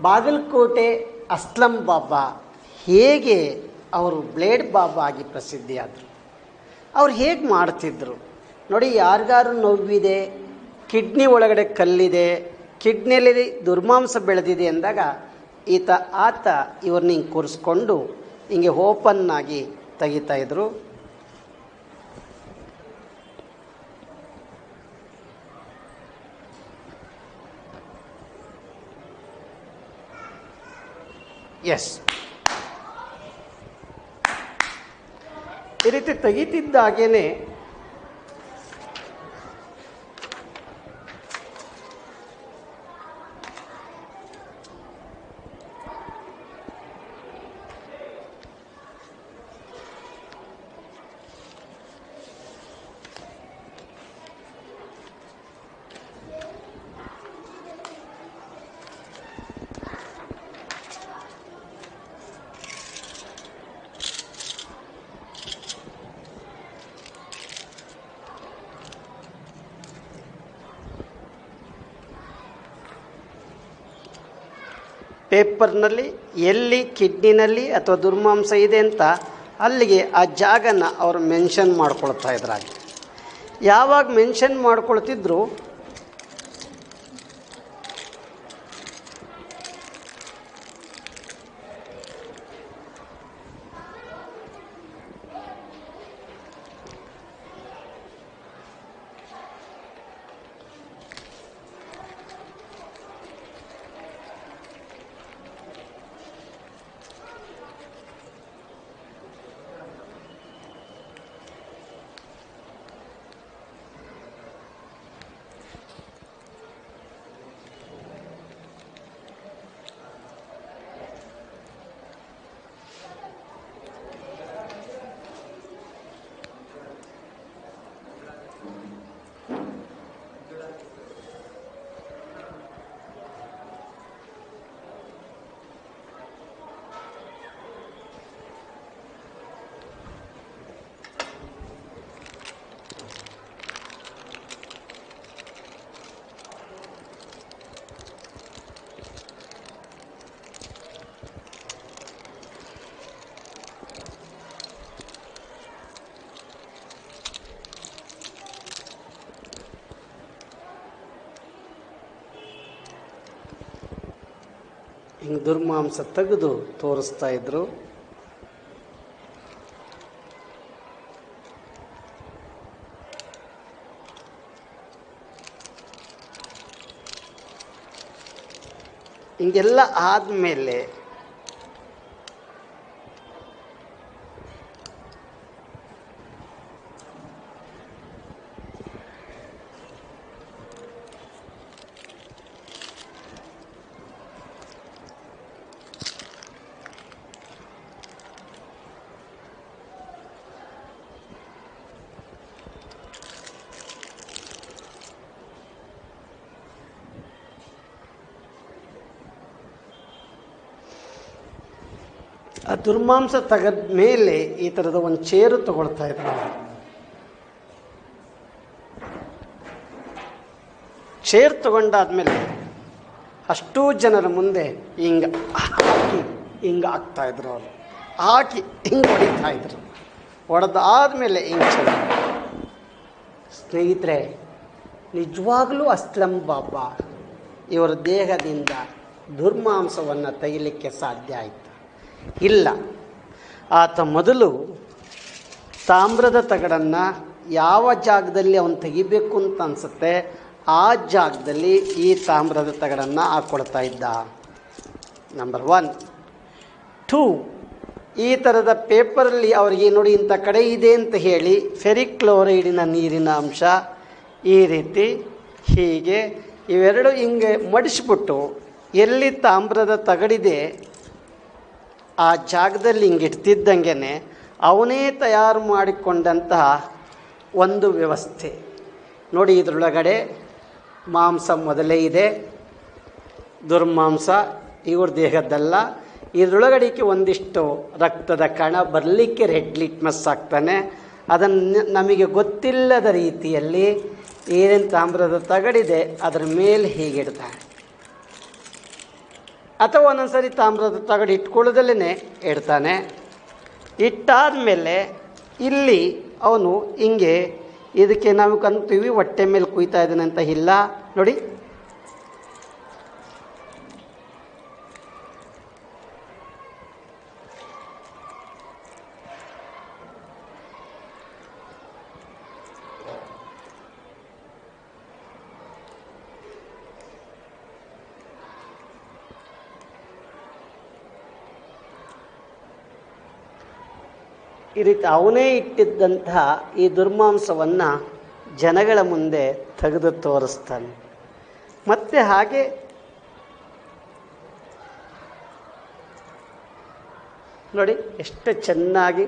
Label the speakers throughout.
Speaker 1: ಬಾಗಲಕೋಟೆ ಅಸ್ಲಂ ಬಾಬಾ ಹೇಗೆ ಅವರು ಬ್ಲೇಡ್ ಬಾಬಾ ಆಗಿ ಪ್ರಸಿದ್ಧಿಯಾದರು, ಅವ್ರು ಹೇಗೆ ಮಾಡ್ತಿದ್ರು ನೋಡಿ. ಯಾರಿಗಾರು ನೋವಿದೆ, ಕಿಡ್ನಿ ಒಳಗಡೆ ಕಲ್ಲಿದೆ, ಕಿಡ್ನಿಯಲ್ಲಿ ದುರ್ಮಾಂಸ ಬೆಳೆದಿದೆ ಅಂದಾಗ ಆತ ಇವ್ರನ್ನ ಹಿಂಗೆ ಕೂರಿಸ್ಕೊಂಡು ಹಿಂಗೆ ಓಪನ್ನಾಗಿ ತೆಗಿತಾಯಿದ್ರು. ಎಸ್, ಈ ರೀತಿ ತೆಗಿತಿದ್ದಾಗೇನೆ ಪೇಪರ್ನಲ್ಲಿ ಎಲ್ಲಿ ಕಿಡ್ನಿನಲ್ಲಿ ಅಥವಾ ದುರ್ಮಾಂಸ ಇದೆ ಅಂತ ಅಲ್ಲಿಗೆ ಆ ಜಾಗನ ಅವರು ಮೆನ್ಷನ್ ಮಾಡ್ಕೊಳ್ತಾ ಇದ್ರಾಗೆ. ಯಾವಾಗ ಮೆನ್ಷನ್ ಮಾಡ್ಕೊಳ್ತಿದ್ರು ಹಿಂಗೆ ದುರ್ಮಾಂಸ ತೆಗೆದು ತೋರಿಸ್ತಾ ಇದ್ರು. ಹಿಂಗೆಲ್ಲ ಆದಮೇಲೆ ಆ ದುರ್ಮಾಂಸ ತೆಗೆದ ಮೇಲೆ ಈ ಥರದ ಒಂದು ಚೇರು ತಗೊಳ್ತಾ ಇದ್ರು. ಚೇರ್ ತಗೊಂಡಾದ್ಮೇಲೆ ಅಷ್ಟೂ ಜನರ ಮುಂದೆ ಹಿಂಗೆ ಹಾಕಿ ಹಿಂಗೆ ಹಾಕ್ತಾಯಿದ್ರು. ಅವರು ಹಾಕಿ ಹಿಂಗೆ ಹೊಡಿತಾ ಇದ್ರು. ಹೊಡೆದಾದ್ಮೇಲೆ ಹಿಂಗೆ ಚೇರ್. ಸ್ನೇಹಿತರೆ, ನಿಜವಾಗ್ಲೂ ಅಸ್ಲಂ ಬಾಬಾ ಇವರ ದೇಹದಿಂದ ದುರ್ಮಾಂಸವನ್ನು ತೆಗಿಲಿಕ್ಕೆ ಸಾಧ್ಯ ಆಯಿತು? ಇಲ್ಲ. ಆತ ಮೊದಲು ತಾಮ್ರದ ತಗಡನ್ನು ಯಾವ ಜಾಗದಲ್ಲಿ ಅವನು ತೆಗಿಬೇಕು ಅಂತ ಅನಿಸುತ್ತೆ ಆ ಜಾಗದಲ್ಲಿ ಈ ತಾಮ್ರದ ತಗಡನ್ನು ಹಾಕ್ಕೊಳ್ತಾ ಇದ್ದ. ನಂಬರ್ 1. 2, ಈ ಥರದ ಪೇಪರಲ್ಲಿ ಅವರಿಗೆ ನೋಡಿ ಇಂಥ ಕಡೆ ಇದೆ ಅಂತ ಹೇಳಿ ಫೆರಿಕ್ ಕ್ಲೋರೈಡಿನ ನೀರಿನ ಅಂಶ ಈ ರೀತಿ ಹೀಗೆ ಇವೆರಡು ಹಿಂಗೆ ಮಡಿಸ್ಬಿಟ್ಟು ಎಲ್ಲಿ ತಾಮ್ರದ ತಗಡಿದೆ ಆ ಜಾಗದಲ್ಲಿ ಹಿಂಗೆ ಇಡ್ತಿದ್ದಂಗೆ ಅವನೇ ತಯಾರು ಮಾಡಿಕೊಂಡಂತಹ ಒಂದು ವ್ಯವಸ್ಥೆ ನೋಡಿ. ಇದರೊಳಗಡೆ ಮಾಂಸ ಮೊದಲೇ ಇದೆ, ದುರ್ಮಾಂಸ ಇವ್ರ ದೇಹದ್ದಲ್ಲ. ಇದರೊಳಗಡೆಗೆ ಒಂದಿಷ್ಟು ರಕ್ತದ ಕಣ ಬರಲಿಕ್ಕೆ ರೆಡ್ ಲಿಟ್ಮಸ್ ಆಗ್ತಾನೆ. ಅದನ್ನು ನಮಗೆ ಗೊತ್ತಿಲ್ಲದ ರೀತಿಯಲ್ಲಿ ಏನೇನು ತಾಮ್ರದ ತಗಡಿದೆ ಅದರ ಮೇಲೆ ಹೀಗಿಡ್ತಾನೆ. ಅಥವಾ ಒಂದೊಂದ್ಸರಿ ತಾಮ್ರದ ತಗಡು ಇಟ್ಕೊಳ್ಳೋದಲ್ಲೇ ಇಡ್ತಾನೆ. ಇಟ್ಟಾದಮೇಲೆ ಇಲ್ಲಿ ಅವನು ಹಿಂಗೆ ಇದಕ್ಕೆ ನಾವು ಕಂತೀವಿ ಹೊಟ್ಟೆ ಮೇಲೆ ಕುಯ್ತಾ ಇದ್ದಾನೆ ಅಂತ ಇಲ್ಲ ನೋಡಿ. ಈ ರೀತಿ ಅವನೇ ಇಟ್ಟಿದ್ದಂತಹ ಈ ದುರ್ಮಾಂಸವನ್ನು ಜನಗಳ ಮುಂದೆ ತೆಗೆದು ತೋರಿಸ್ತಾನೆ. ಮತ್ತೆ ಹಾಗೆ ನೋಡಿ ಎಷ್ಟು ಚೆನ್ನಾಗಿ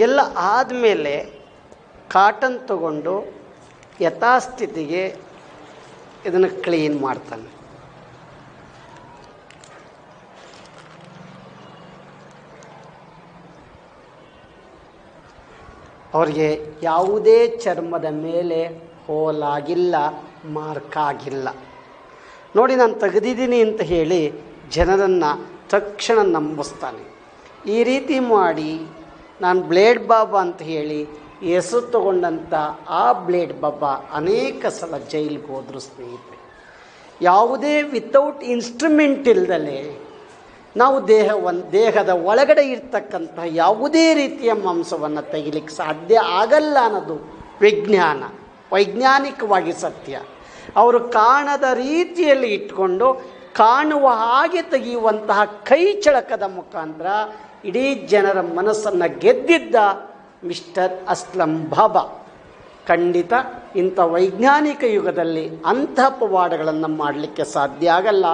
Speaker 1: ಎಲ್ಲ ಆದಮೇಲೆ ಕಾಟನ್ ತಗೊಂಡು ಯಥಾಸ್ಥಿತಿಗೆ ಇದನ್ನು ಕ್ಲೀನ್ ಮಾಡ್ತಾನೆ. ಅವರಿಗೆ ಯಾವುದೇ ಚರ್ಮದ ಮೇಲೆ ಹೋಲಾಗಿಲ್ಲ, ಮಾರ್ಕಾಗಿಲ್ಲ. ನೋಡಿ ನಾನು ತೆಗೆದಿದ್ದೀನಿ ಅಂತ ಹೇಳಿ ಜನರನ್ನು ತಕ್ಷಣ ನಂಬಿಸ್ತಾನೆ. ಈ ರೀತಿ ಮಾಡಿ ನಾನು ಬ್ಲೇಡ್ ಬಾಬಾ ಅಂತ ಹೇಳಿ ಹೆಸರು ತಗೊಂಡಂಥ ಆ ಬ್ಲೇಡ್ ಬಾಬಾ ಅನೇಕ ಸಲ ಜೈಲಿಗೆ ಹೋದರು ಸ್ನೇಹಿತರೆ. ಯಾವುದೇ ವಿತೌಟ್ ಇನ್ಸ್ಟ್ರೂಮೆಂಟ್ ಇಲ್ದಲೇ ನಾವು ದೇಹದ ಒಳಗಡೆ ಇರ್ತಕ್ಕಂಥ ಯಾವುದೇ ರೀತಿಯ ಮಾಂಸವನ್ನು ತೆಗಿಲಿಕ್ಕೆ ಸಾಧ್ಯ ಆಗಲ್ಲ ಅನ್ನೋದು ವೈಜ್ಞಾನಿಕವಾಗಿ ಸತ್ಯ. ಅವರು ಕಾಣದ ರೀತಿಯಲ್ಲಿ ಇಟ್ಕೊಂಡು ಕಾಣುವ ಹಾಗೆ ತೆಗೆಯುವಂತಹ ಕೈ ಚಳಕದ ಮುಖಾಂತರ ಇಡೀ ಜನರ ಮನಸ್ಸನ್ನು ಗೆದ್ದಿದ್ದ ಮಿಸ್ಟರ್ ಅಸ್ಲಂ ಬಾಬಾ. ಖಂಡಿತ ಇಂಥ ವೈಜ್ಞಾನಿಕ ಯುಗದಲ್ಲಿ ಅಂಥ ಪವಾಡಗಳನ್ನು ಮಾಡಲಿಕ್ಕೆ ಸಾಧ್ಯ ಆಗಲ್ಲ.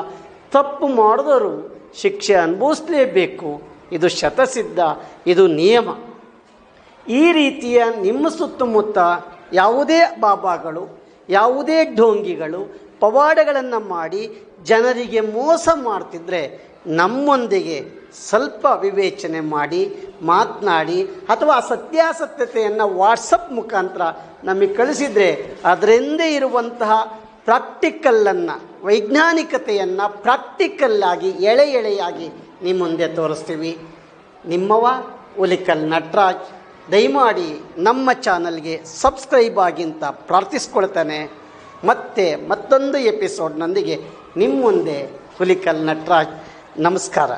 Speaker 1: ತಪ್ಪು ಮಾಡಿದವರು ಶಿಕ್ಷೆ ಅನುಭವಿಸಲೇಬೇಕು. ಇದು ಶತಸಿದ್ಧ, ಇದು ನಿಯಮ. ಈ ರೀತಿಯ ನಿಮ್ಮ ಸುತ್ತಮುತ್ತ ಯಾವುದೇ ಬಾಬಾಗಳು, ಯಾವುದೇ ಢೋಂಗಿಗಳು ಪವಾಡಗಳನ್ನು ಮಾಡಿ ಜನರಿಗೆ ಮೋಸ ಮಾಡ್ತಿದ್ರೆ ನಮ್ಮೊಂದಿಗೆ ಸ್ವಲ್ಪ ವಿವೇಚನೆ ಮಾಡಿ ಮಾತನಾಡಿ, ಅಥವಾ ಸತ್ಯಾಸತ್ಯತೆಯನ್ನು ವಾಟ್ಸಪ್ ಮುಖಾಂತರ ನಮಗೆ ಕಳಿಸಿದರೆ ಅದರಿಂದ ಇರುವಂತಹ ಪ್ರಾಕ್ಟಿಕಲ್ಲನ್ನು, ವೈಜ್ಞಾನಿಕತೆಯನ್ನು ಪ್ರಾಕ್ಟಿಕಲ್ಲಾಗಿ ಎಳೆಯಾಗಿ ನಿಮ್ಮ ಮುಂದೆ ತೋರಿಸ್ತೀವಿ. ನಿಮ್ಮವ ಹುಲಿಕಲ್ ನಟರಾಜ್. ದಯಮಾಡಿ ನಮ್ಮ ಚಾನಲ್ಗೆ ಸಬ್ಸ್ಕ್ರೈಬ್ ಆಗಿ ಅಂತ ಪ್ರಾರ್ಥಿಸ್ಕೊಳ್ತಾನೆ. ಮತ್ತೊಂದು ಎಪಿಸೋಡ್ನೊಂದಿಗೆ ನಿಮ್ಮ ಮುಂದೆ ಹುಲಿಕಲ್ ನಟರಾಜ್. ನಮಸ್ಕಾರ.